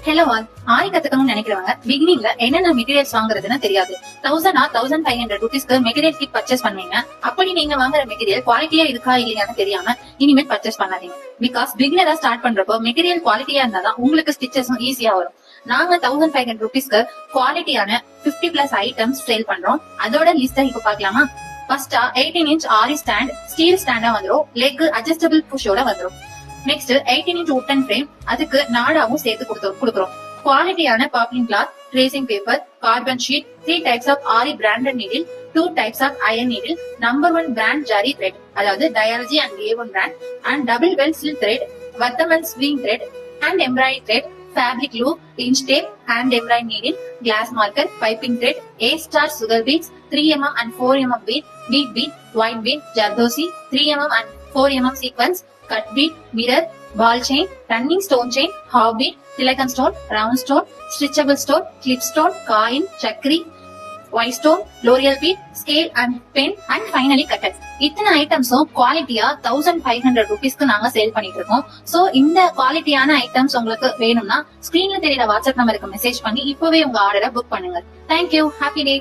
Hello all, ஆரி கத்துக்கணும்னு நினைக்கிறவங்க பிகினிங்ல என்னென்ன மெட்டீரியல்ஸ் வாங்குறதுன்னு தெரியாது. 1000 or 1500 rupeesக்கு மெட்டீரியல் கிட் பர்ச்சேஸ் பண்ணுவீங்க. அப்படி நீங்க வாங்குற மெட்டீரியல் குவாலிட்டியா இருக்கா இல்லையான்னு தெரியாம இனிமேல் பர்ச்சேஸ் பண்ணாதீங்க. பிகாஸ் பிகினரா ஸ்டார்ட் பண்றப்போ மெட்டீரியல் குவாலிட்டியா இருந்தாதான் உங்களுக்கு ஸ்டிச்சஸும் ஈஸியா வரும். நாங்க 1500 rupeesக்கு குவாலிட்டியான 50+ ஐட்டம்ஸ் சேல் பண்றோம். அதோட லிஸ்ட இப்ப பாக்கலாமா? ஃபர்ஸ்டா 18 inch ஆரி ஸ்டாண்ட், ஸ்டீல் ஸ்டாண்டா வந்துரும். லெக் அட்ஜஸ்டபிள் புஷோட வந்துரும். நெக்ஸ்ட் 18 inch wooden frame, அதுக்கு நாடாவும் சேர்த்து கொடுக்குறோம். குவாலிட்டியான poplin cloth, tracing paper, carbon sheet, 3 types of aari branded needle, 2 types of iron needle, number 1 brand zari thread, அதாவது டயாலஜி and A1 brand, and double well silk thread, Vardhman sewing thread, and embroidery thread, fabric loop, inch tape, hand embroidery needle, glass marker, piping thread, A-star sugar beads, 3mm and 4mm bead, white bead, jardosi, 3mm and 4mm sequence, cut bead, mirror, ball chain, running stone chain, half bead, silicon stone, round stone, stitchable stone, clip stone, coin, chakri, white stone, l'oreal bead, scale and pen, and finally cutters. இத்தனை ஐட்டம்ஸும் குவாலிட்டியா 1500 rupeesக்கு நாங்க sale பண்ணிட்டு இருக்கோம். So இந்த குவாலிட்டியான items உங்களுக்கு வேணும்னா ஸ்கிரீன்ல தெரியுற வாட்ஸ்அப் நம்பருக்கு மெசேஜ் பண்ணி இப்பவே உங்க ஆர்டரை புக் பண்ணுங்க. தேங்க்யூ. Happy day.